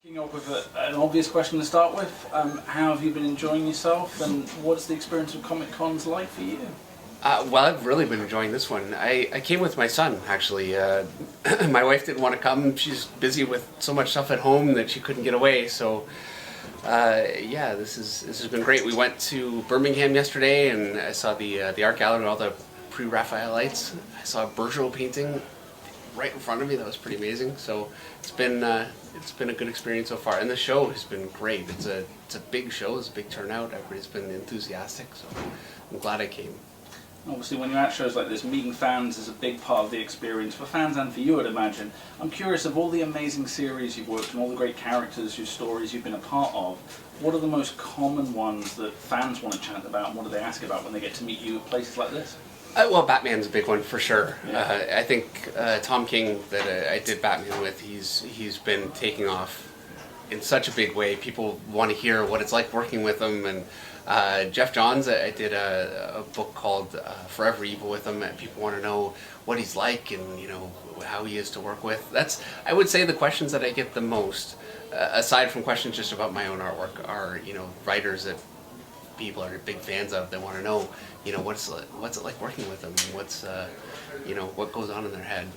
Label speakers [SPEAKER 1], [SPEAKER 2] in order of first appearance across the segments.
[SPEAKER 1] Kicking off with an obvious question to start with, how have you been enjoying yourself, and what's the experience of Comic Cons like for you?
[SPEAKER 2] Well, I've really been enjoying this one. I came with my son, actually. My wife didn't want to come. She's busy with so much stuff at home that she couldn't get away. So, yeah, this has been great. We went to Birmingham yesterday, and I saw the art gallery, all the pre-Raphaelites. I saw a Bergerac painting right in front of me. That was pretty amazing. So it's been a good experience so far, and the show has been great. It's a big show. It's a big turnout. Everybody's been enthusiastic. So I'm glad I came.
[SPEAKER 1] Obviously, when you're at shows like this, meeting fans is a big part of the experience, for fans and for you, I'd imagine. I'm curious, of all the amazing series you've worked on, all the great characters, whose stories you've been a part of, what are the most common ones that fans want to chat about, and what do they ask about when they get to meet you at places like this?
[SPEAKER 2] Well, Batman's a big one for sure.
[SPEAKER 1] Yeah.
[SPEAKER 2] I think Tom King, that I did Batman with, he's been taking off in such a big way. People want to hear what it's like working with him, and Jeff Johns, I did a book called Forever Evil with him, and people want to know what he's like and how he is to work with. That's, I would say, the questions that I get the most, aside from questions just about my own artwork, are writers that people are big fans of. They want to know what's it like working with them, what's what goes on in their head.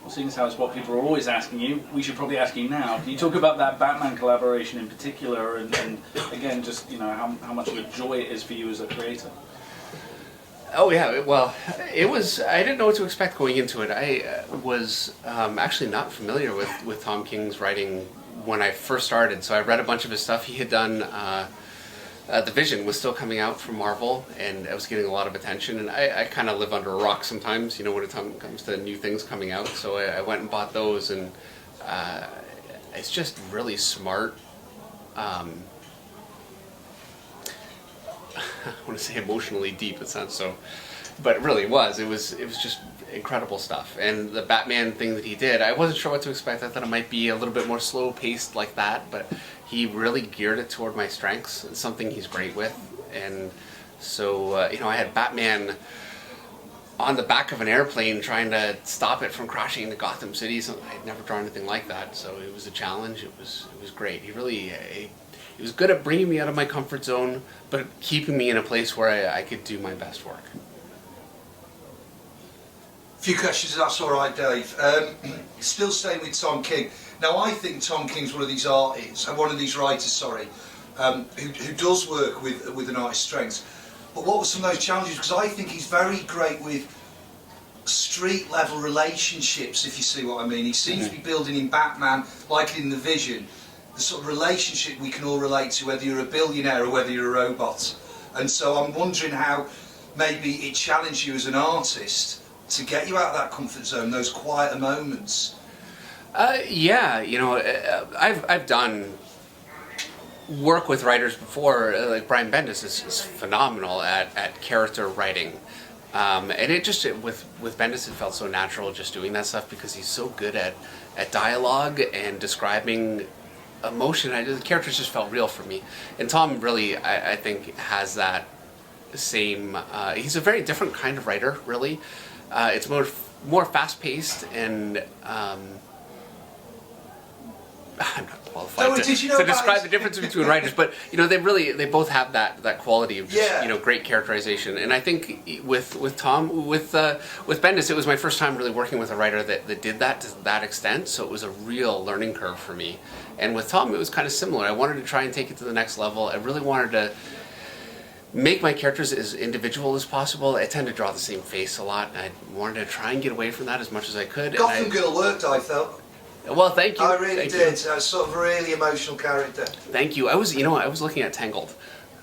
[SPEAKER 1] Well, seeing as how it's what people are always asking you, we should probably ask you now. Can you talk about that Batman collaboration in particular, and again, just how much of a joy it is for you as a creator?
[SPEAKER 2] Oh yeah, well, it was. I didn't know what to expect going into it. I was actually not familiar with Tom King's writing when I first started, so I read a bunch of his stuff. He had done. The Vision was still coming out from Marvel, and I was getting a lot of attention, and I kind of live under a rock sometimes, when it comes to new things coming out, so I went and bought those, and it's just really smart. I want to say emotionally deep, it sounds so, but it really was. It was just incredible stuff, and the Batman thing that he did, I wasn't sure what to expect. I thought it might be a little bit more slow-paced like that, but he really geared it toward my strengths. It's something he's great with, and so I had Batman on the back of an airplane trying to stop it from crashing into Gotham City. So I'd never drawn anything like that, so it was a challenge. It was great. He was good at bringing me out of my comfort zone, but keeping me in a place where I could do my best work.
[SPEAKER 3] A few questions, if that's all right, Dave. Still staying with Tom King. Now, I think Tom King's one of these writers, who does work with an artist's strengths. But what were some of those challenges? Because I think he's very great with street level relationships, if you see what I mean. He seems to be building in Batman, like in The Vision, the sort of relationship we can all relate to, whether you're a billionaire or whether you're a robot. And so I'm wondering how maybe it challenged you as an artist to get you out of that comfort zone, those quieter moments.
[SPEAKER 2] Yeah, I've done work with writers before. Like Brian Bendis is phenomenal at character writing, and with Bendis it felt so natural just doing that stuff because he's so good at dialogue and describing emotion. The characters just felt real for me, and Tom really I think has that same. He's a very different kind of writer, really. It's more fast-paced, and I'm not qualified to describe the difference between writers, but they both have that quality of just, great characterization. And I think with Bendis, it was my first time really working with a writer that did that to that extent, so it was a real learning curve for me. And with Tom, it was kind of similar. I wanted to try and take it to the next level. I really wanted to make my characters as individual as possible. I tend to draw the same face a lot, and I wanted to try and get away from that as much as I could.
[SPEAKER 3] Gotham Girl worked, I felt.
[SPEAKER 2] Well, thank you.
[SPEAKER 3] I really did. Sort of a really emotional character.
[SPEAKER 2] Thank you. I was looking at Tangled.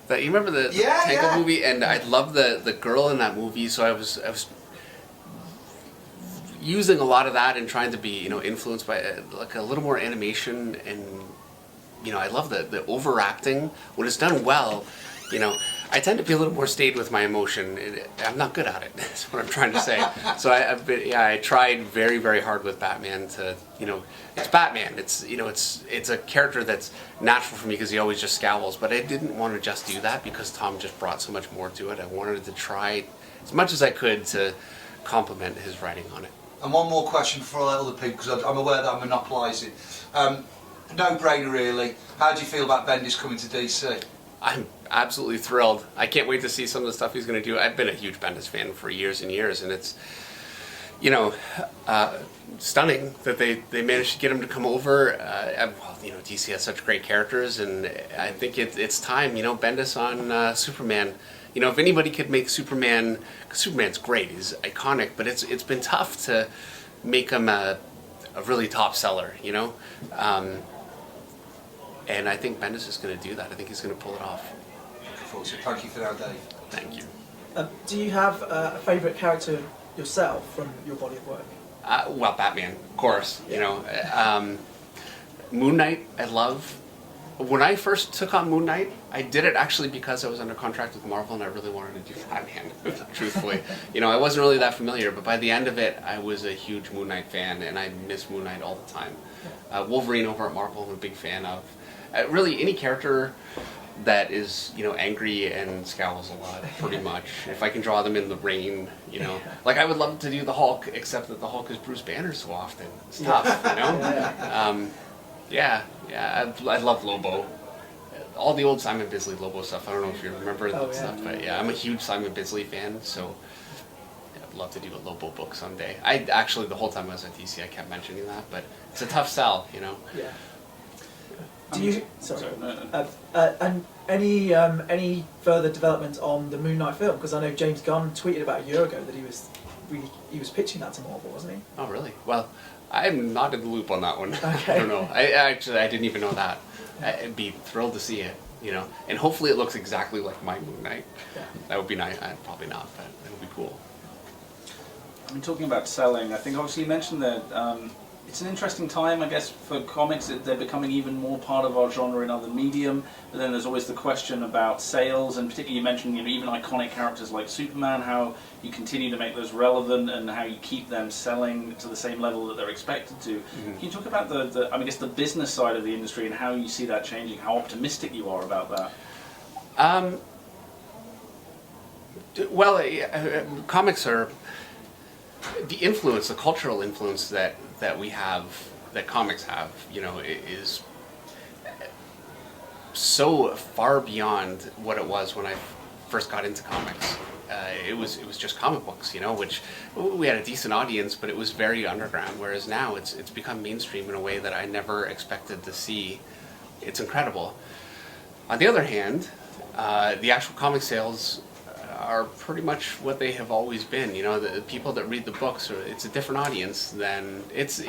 [SPEAKER 2] You remember the Tangled movie? And I love the girl in that movie, so I was using a lot of that and trying to be, influenced by like a little more animation, and I love the overacting when it's done well. I tend to be a little more staid with my emotion. I'm not good at it. That's what I'm trying to say. So I tried very, very hard with Batman to, it's Batman. It's it's a character that's natural for me because he always just scowls. But I didn't want to just do that because Tom just brought so much more to it. I wanted to try as much as I could to complement his writing on it.
[SPEAKER 3] And one more question before I let other people, because I'm aware that I'm monopolising. No-brainer, really. How do you feel about Bendis coming to DC?
[SPEAKER 2] I'm absolutely thrilled. I can't wait to see some of the stuff he's going to do. I've been a huge Bendis fan for years and years, and it's, stunning that they managed to get him to come over. DC has such great characters, and I think it's time, Bendis on Superman. If anybody could make Superman, 'cause Superman's great, he's iconic, but it's been tough to make him a really top seller, and I think Bendis is going to do that. I think he's going to pull it off.
[SPEAKER 3] Looking forward to it. Thank you for that, Dave.
[SPEAKER 2] Thank you.
[SPEAKER 4] Do you have a favourite character yourself from your body of work?
[SPEAKER 2] Well, Batman, of course. Moon Knight, I love. When I first took on Moon Knight, I did it actually because I was under contract with Marvel and I really wanted to do Batman, truthfully. I wasn't really that familiar, but by the end of it, I was a huge Moon Knight fan, and I miss Moon Knight all the time. Wolverine over at Marvel, I'm a big fan of. Really, any character that is, angry and scowls a lot, pretty much. If I can draw them in the rain, Like, I would love to do the Hulk, except that the Hulk is Bruce Banner so often. It's tough, I love Lobo. All the old Simon Bisley Lobo stuff. I don't know if you remember that stuff, but I'm a huge Simon Bisley fan, so I'd love to do a Lobo book someday. I actually, the whole time I was at DC, I kept mentioning that, but it's a tough sell,
[SPEAKER 4] Yeah. Do you? Sorry.
[SPEAKER 1] No.
[SPEAKER 4] And any further development on the Moon Knight film? Because I know James Gunn tweeted about a year ago that he was pitching that to Marvel, wasn't he?
[SPEAKER 2] Oh, really? Well, I'm not in the loop on that one.
[SPEAKER 4] Okay.
[SPEAKER 2] I don't know. I didn't even know that. I'd be thrilled to see it, and hopefully it looks exactly like my Moon Knight.
[SPEAKER 4] Yeah.
[SPEAKER 2] That would be nice. Probably not, but it would be cool.
[SPEAKER 1] I mean, talking about selling, I think obviously you mentioned that it's an interesting time, I guess, for comics. They're becoming even more part of our genre in other medium. But then there's always the question about sales, and particularly you mentioned, even iconic characters like Superman, how you continue to make those relevant and how you keep them selling to the same level that they're expected to.
[SPEAKER 2] Mm-hmm.
[SPEAKER 1] Can you talk about the business side of the industry and how you see that changing? How optimistic you are about that?
[SPEAKER 2] Comics are the cultural influence that we have, that comics have, is so far beyond what it was when I first got into comics. It was just comic books, which we had a decent audience, but it was very underground. Whereas now it's become mainstream in a way that I never expected to see. It's incredible. On the other hand, the actual comic sales are pretty much what they have always been. The people that read the books, it's a different audience than there's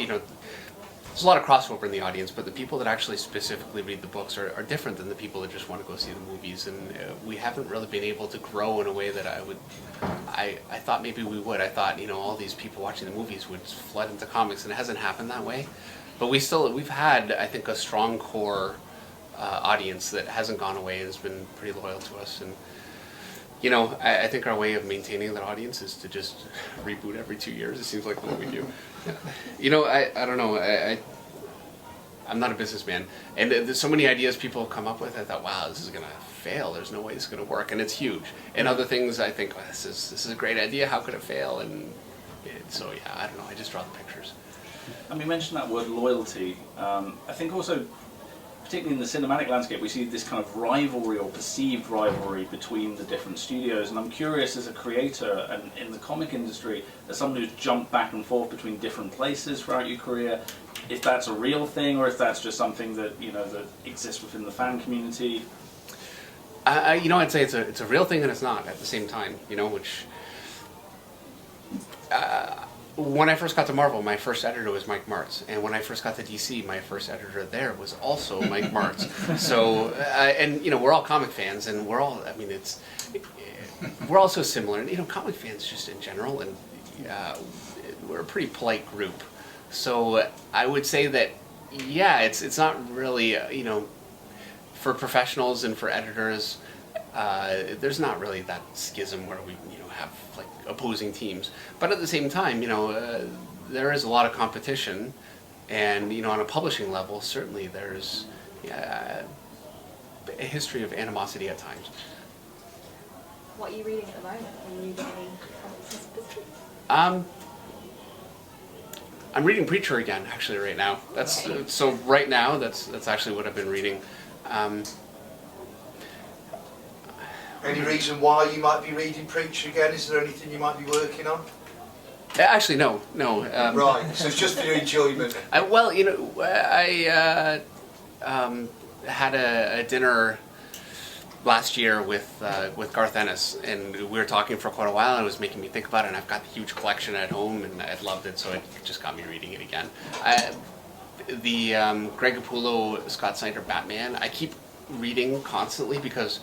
[SPEAKER 2] a lot of crossover in the audience, but the people that actually specifically read the books are different than the people that just want to go see the movies, and we haven't really been able to grow in a way that I thought maybe we would. I thought, all these people watching the movies would flood into comics, and it hasn't happened that way. But we've had, I think, a strong core audience that hasn't gone away and has been pretty loyal to us, and I think our way of maintaining that audience is to just reboot every 2 years. It seems like what we do. I don't know. I'm not a businessman, and there's so many ideas people come up with. I thought, wow, this is gonna fail. There's no way it's gonna work, and it's huge. And other things, I think, this is a great idea. How could it fail? And so I don't know. I just draw the pictures.
[SPEAKER 1] And we mentioned that word loyalty. I think also, particularly in the cinematic landscape, we see this kind of rivalry or perceived rivalry between the different studios. And I'm curious, as a creator and in the comic industry, as someone who's jumped back and forth between different places throughout your career, if that's a real thing or if that's just something that that exists within the fan community.
[SPEAKER 2] I'd say it's a real thing and it's not at the same time. Which. When I first got to Marvel, my first editor was Mike Martz, and when I first got to DC, my first editor there was also Mike Martz. So, we're all comic fans, and we're all so similar. And comic fans just in general, and we're a pretty polite group. So I would say that, it's not really for professionals and for editors. There's not really that schism where we have like opposing teams, but at the same time there is a lot of competition, and on a publishing level certainly there's a history of animosity at times.
[SPEAKER 5] What are you reading at the moment? Are you reading any comics in specific?
[SPEAKER 2] I'm reading Preacher again, actually, right now. So right now, that's actually what I've been reading.
[SPEAKER 3] Any reason why you might be reading Preacher again? Is there anything you might be working on?
[SPEAKER 2] Actually, no.
[SPEAKER 3] Right, so it's just for your enjoyment.
[SPEAKER 2] Well, you know, I had a dinner last year with Garth Ennis, and we were talking for quite a while, and it was making me think about it, and I've got a huge collection at home, and I loved it, so it just got me reading it again. The Greg Capullo, Scott Snyder Batman, I keep reading constantly because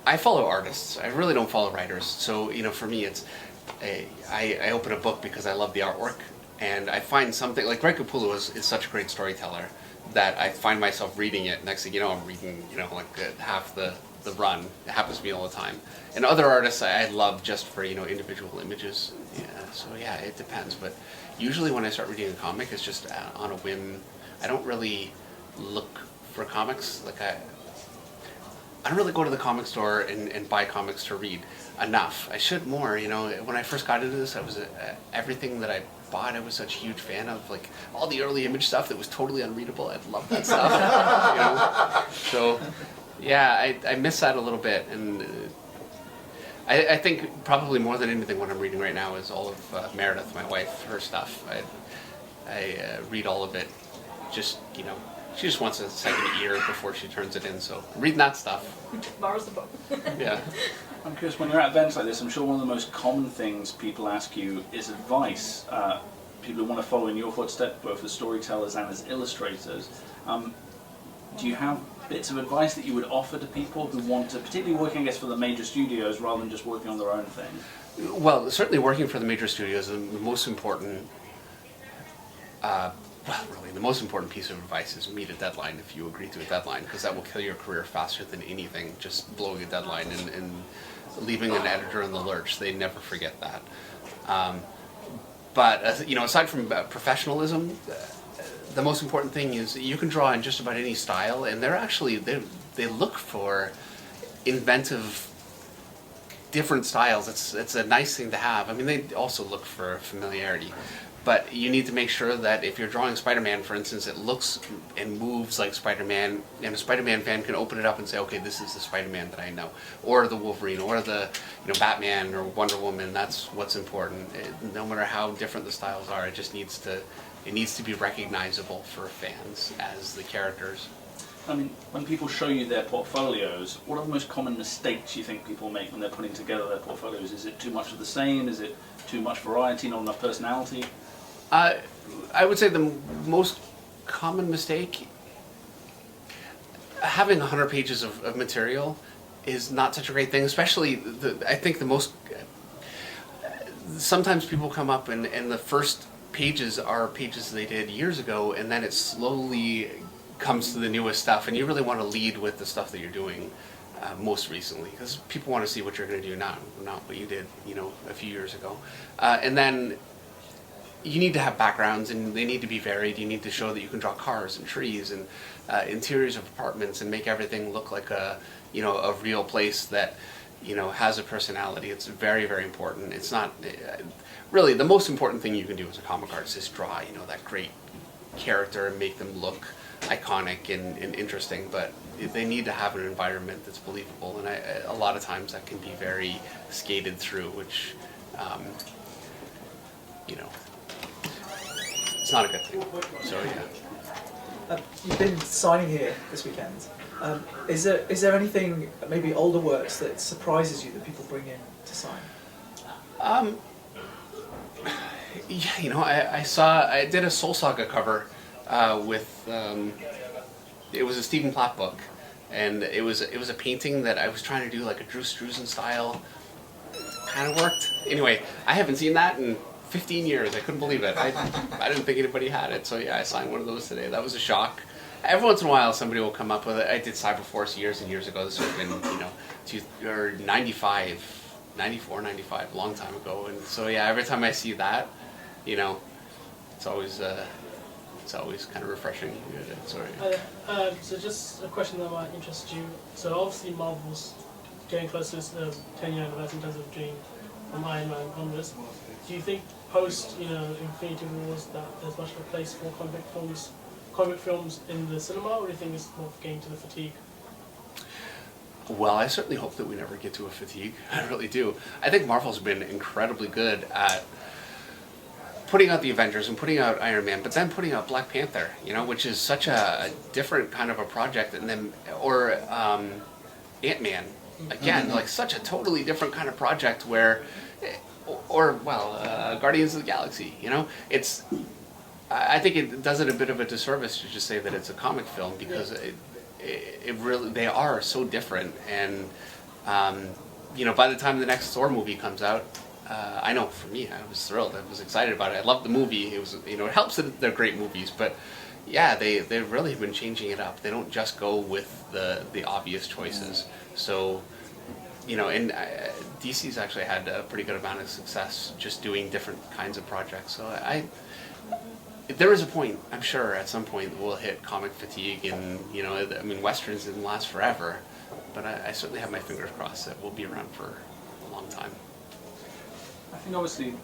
[SPEAKER 2] I follow artists. I really don't follow writers. So, you know, for me, it's I open a book because I love the artwork, and I find something like Greg Capullo is such a great storyteller that I find myself reading it. Next thing you know, I'm reading, you know, like half the run. It happens to me all the time. And other artists I love just for, you know, individual images. Yeah. So yeah, it depends. But usually when I start reading a comic, it's just on a whim. I don't really look for comics. Like I don't really go to the comic store and buy comics to read enough. I should more, you know. When I first got into this, I was everything that I bought, I was such a huge fan of, like all the early Image stuff that was totally unreadable. I love that stuff, you know. So, yeah, I miss that a little bit, and I think probably more than anything, what I'm reading right now is all of Meredith, my wife, her stuff. I read all of it, just, you know. She just wants a second ear before she turns it in, so reading that stuff.
[SPEAKER 5] Borrows the book.
[SPEAKER 2] Yeah.
[SPEAKER 1] I'm curious, when you're at events like this, I'm sure one of the most common things people ask you is advice. People who want to follow in your footsteps, both as storytellers and as illustrators. Do you have bits of advice that you would offer to people who want to, particularly working, I guess, for the major studios rather than just working on their own thing?
[SPEAKER 2] Well, certainly working for the major studios, the most important the most important piece of advice is meet a deadline if you agree to a deadline, because that will kill your career faster than anything, just blowing a deadline and leaving an editor in the lurch. They never forget that. But you know, aside from professionalism, the most important thing is you can draw in just about any style, and they're actually, they look for inventive, different styles. It's a nice thing to have. I mean, they also look for familiarity. But you need to make sure that if you're drawing Spider-Man, for instance, it looks and moves like Spider-Man, and a Spider-Man fan can open it up and say, okay, this is the Spider-Man that I know, or the Wolverine, or the, you know, Batman or Wonder Woman. That's what's important. No matter how different the styles are, it just needs to be recognizable for fans as the characters.
[SPEAKER 1] I mean, when people show you their portfolios, what are the most common mistakes you think people make when they're putting together their portfolios? Is it too much of the same? Is it too much variety, not enough personality?
[SPEAKER 2] I would say the most common mistake, having 100 pages of material is not such a great thing, especially, I think the most, sometimes people come up and the first pages are pages they did years ago, and then it slowly comes to the newest stuff, and you really want to lead with the stuff that you're doing most recently, because people want to see what you're going to do now, not what you did, you know, a few years ago. And then you need to have backgrounds, and they need to be varied. You need to show that you can draw cars and trees and interiors of apartments and make everything look like a, you know, a real place that, you know, has a personality. It's very, very important. It's not really the most important thing you can do as a comic artist is draw, you know, that great character and make them look iconic and interesting, but they need to have an environment that's believable, and a lot of times that can be very skated through, which, you know, it's not a good thing. So yeah.
[SPEAKER 4] You've been signing here this weekend. Is there anything, maybe older works, that surprises you that people bring in to sign?
[SPEAKER 2] Yeah, you know, I did a Soul Saga cover with it was a Stephen Platt book, and it was a painting that I was trying to do like a Drew Struzan style. Kind of worked. Anyway, I haven't seen that in 15 years. I couldn't believe it. I didn't think anybody had it, so yeah, I signed one of those today. That was a shock. Every once in a while, somebody will come up with it. I did Cyberforce years and years ago. This would have been, you know, 95, 94, 95, a long time ago. And so yeah, every time I see that, you know, it's always kind of refreshing. Sorry.
[SPEAKER 6] So just a question that might interest you. So obviously Marvel's getting close to this 10-year anniversary in terms of doing from Iron Man onwards. Do you think post, Infinity Wars, that there's much of a place for comic films in the cinema, or do you think it's more getting to the fatigue?
[SPEAKER 2] Well, I certainly hope that we never get to a fatigue. I really do. I think Marvel's been incredibly good at putting out the Avengers and putting out Iron Man, but then putting out Black Panther, which is such a different kind of a project, and then or Ant-Man, again, like such a totally different kind of project where, Guardians of the Galaxy, it's. I think it does it a bit of a disservice to just say that it's a comic film, because it really, they are so different, and by the time the next Thor movie comes out, I know for me, I was thrilled. I was excited about it. I loved the movie. It was, it helps that they're great movies, but yeah, they really have been changing it up. They don't just go with the obvious choices. So, and DC's actually had a pretty good amount of success just doing different kinds of projects. So there is a point, I'm sure, at some point we'll hit comic fatigue, and Westerns didn't last forever, but I certainly have my fingers crossed that we'll be around for a long time.
[SPEAKER 1] I think obviously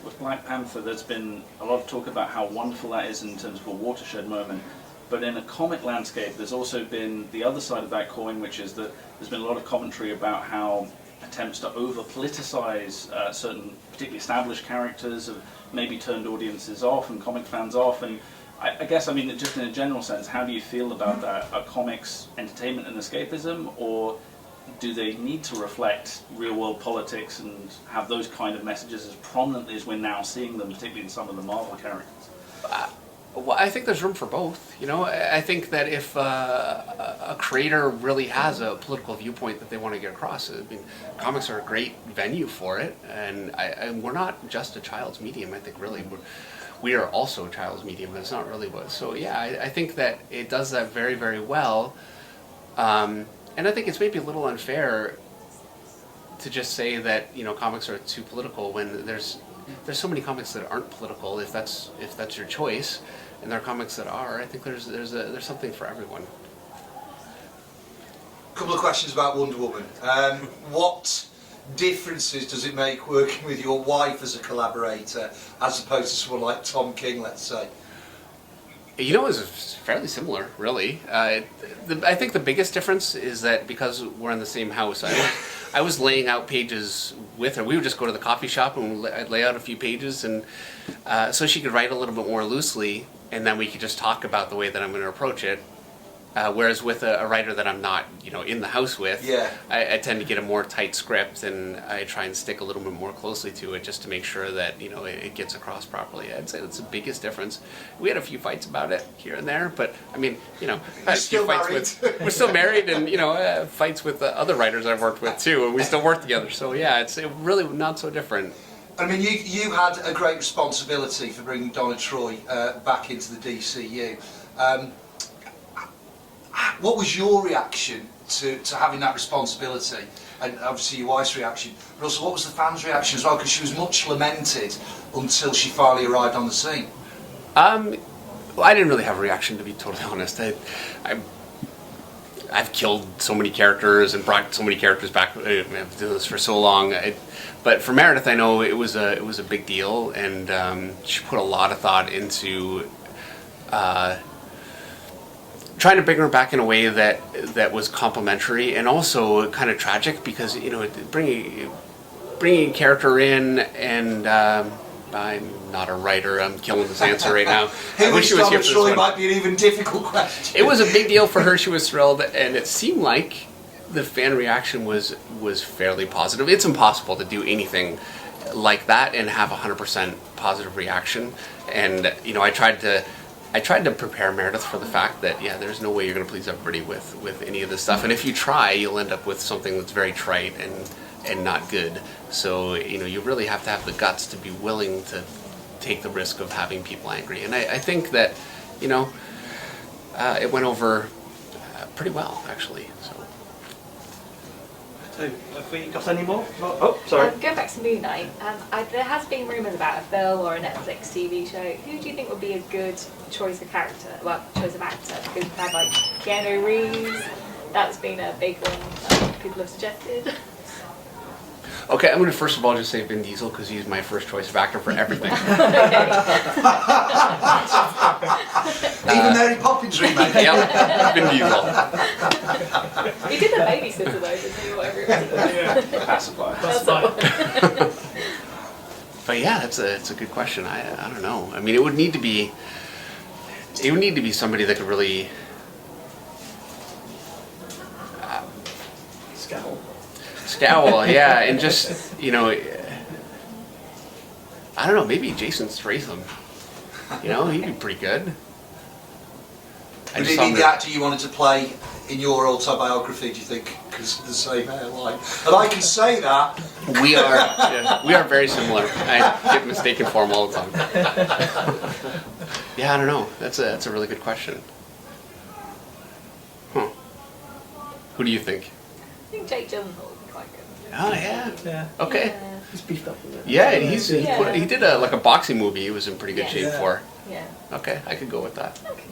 [SPEAKER 1] with Black Panther there's been a lot of talk about how wonderful that is in terms of a watershed moment, but in a comic landscape there's also been the other side of that coin, which is that there's been a lot of commentary about how attempts to over-politicize certain particularly established characters have maybe turned audiences off and comic fans off, and I guess, just in a general sense, how do you feel about that? Are comics entertainment and escapism, or do they need to reflect real-world politics and have those kind of messages as prominently as we're now seeing them, particularly in some of the Marvel characters?
[SPEAKER 2] Well, I think there's room for both. I think that if a creator really has a political viewpoint that they want to get across, comics are a great venue for it, and we're not just a child's medium. I think really we are also a child's medium, but it's not really what. So yeah, I think that it does that very, very well, and I think it's maybe a little unfair to just say that comics are too political when there's so many comics that aren't political. If that's your choice, and there are comics that are, I think there's something for everyone.
[SPEAKER 3] A couple of questions about Wonder Woman. What differences does it make working with your wife as a collaborator as opposed to someone like Tom King, let's say?
[SPEAKER 2] It's fairly similar, really. I think the biggest difference is that because we're in the same house, I was laying out pages with her. We would just go to the coffee shop and I'd lay out a few pages, and so she could write a little bit more loosely, and then we could just talk about the way that I'm going to approach it. Whereas with a writer that I'm not, in the house with, I tend to get a more tight script, and I try and stick a little bit more closely to it just to make sure that, it gets across properly. I'd say that's the biggest difference. We had a few fights about it here and there, but we're still married, and, fights with other writers I've worked with too, and we still work together. So yeah, it's really not so different.
[SPEAKER 3] You had a great responsibility for bringing Donna Troy back into the DCU. What was your reaction to having that responsibility, and obviously your wife's reaction, but also what was the fans' reaction as well, because she was much lamented until she finally arrived on the scene?
[SPEAKER 2] Well, I didn't really have a reaction, to be totally honest. I've killed so many characters and brought so many characters back. I've been doing this for so long. But for Meredith, I know it was a big deal, and she put a lot of thought into trying to bring her back in a way that was complimentary and also kind of tragic, because bringing a character in, and I'm not a writer. I'm killing this answer right now.
[SPEAKER 3] I wish she was here for this one. Might be an even difficult question.
[SPEAKER 2] It was a big deal for her. She was thrilled, and it seemed like the fan reaction was fairly positive. It's impossible to do anything like that and have 100% positive reaction. And I tried to prepare Meredith for the fact that there's no way you're going to please everybody with any of this stuff, and if you try, you'll end up with something that's very trite and not good. So you really have to have the guts to be willing to take the risk of having people angry, and I think that it went over pretty well, actually.
[SPEAKER 4] So have we got any more? Oh, sorry.
[SPEAKER 5] Going back to Moon Knight, there has been rumours about a film or a Netflix TV show. Who do you think would be a good choice of character? Well, choice of actor? Because we've had Keanu Reeves. That's been a big one that people have suggested.
[SPEAKER 2] Okay, I'm going to first of all just say Vin Diesel because he's my first choice of actor for everything.
[SPEAKER 3] Even Mary Poppins remake.
[SPEAKER 2] Yep, Vin Diesel.
[SPEAKER 5] He did the babysitter though, didn't he? Whatever it was.
[SPEAKER 1] Pacifier.
[SPEAKER 6] That's fine.
[SPEAKER 2] But yeah, it's a good question. I don't know. I mean, it would need to be somebody that could really scowl, yeah, and just, you know, I don't know, maybe Jason Statham. You know, he'd be pretty good.
[SPEAKER 3] Would he be the actor you wanted to play in your autobiography, do you think? Because the same hairline. And I can say that.
[SPEAKER 2] We are very similar. I get mistaken for him all the time. Yeah, I don't know. That's a really good question. Huh. Who do you think?
[SPEAKER 5] I think Jake Gyllenhaal would be quite good.
[SPEAKER 2] Oh yeah.
[SPEAKER 4] Yeah.
[SPEAKER 2] Okay.
[SPEAKER 5] Yeah.
[SPEAKER 4] He's beefed up a bit.
[SPEAKER 2] Yeah, and he
[SPEAKER 5] Yeah.
[SPEAKER 2] did a boxing movie. He was in pretty good shape
[SPEAKER 4] Yeah.
[SPEAKER 2] for.
[SPEAKER 5] Yeah.
[SPEAKER 2] Okay, I could go with that.
[SPEAKER 5] Okay.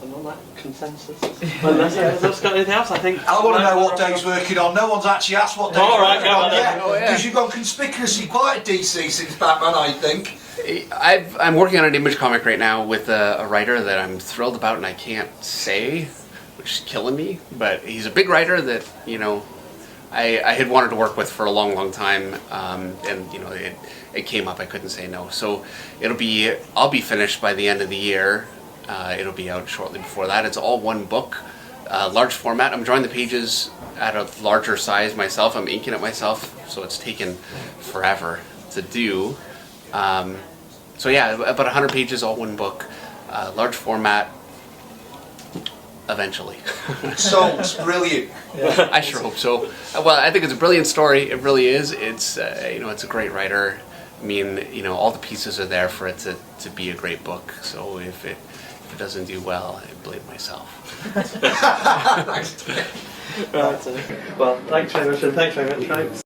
[SPEAKER 7] And on that consensus, unless anyone else got anything else, I think.
[SPEAKER 3] I want to know what Dave's working on. No one's actually asked what Dave's
[SPEAKER 7] All right,
[SPEAKER 3] working
[SPEAKER 7] go
[SPEAKER 3] on
[SPEAKER 7] on then.
[SPEAKER 3] yet.
[SPEAKER 2] Oh, yeah.
[SPEAKER 3] Because you've gone conspicuously quiet, DC, since Batman, I think.
[SPEAKER 2] I'm working on an Image comic right now with a writer that I'm thrilled about, and I can't say, which is killing me. But he's a big writer that, you know, I had wanted to work with for a long, long time, and you know, it came up. I couldn't say no. So I'll be finished by the end of the year. It'll be out shortly before that. It's all one book, large format. I'm drawing the pages at a larger size myself. I'm inking it myself, so it's taken forever to do. So yeah, about 100 pages, all one book, large format. Eventually.
[SPEAKER 3] Sold. Brilliant.
[SPEAKER 2] I sure hope so. Well, I think it's a brilliant story. It really is. It's you know, it's a great writer. I mean, you know, all the pieces are there for it to be a great book. So if it doesn't do well, I blame myself.
[SPEAKER 7] Right, well, thanks very much, and thanks very much, folks.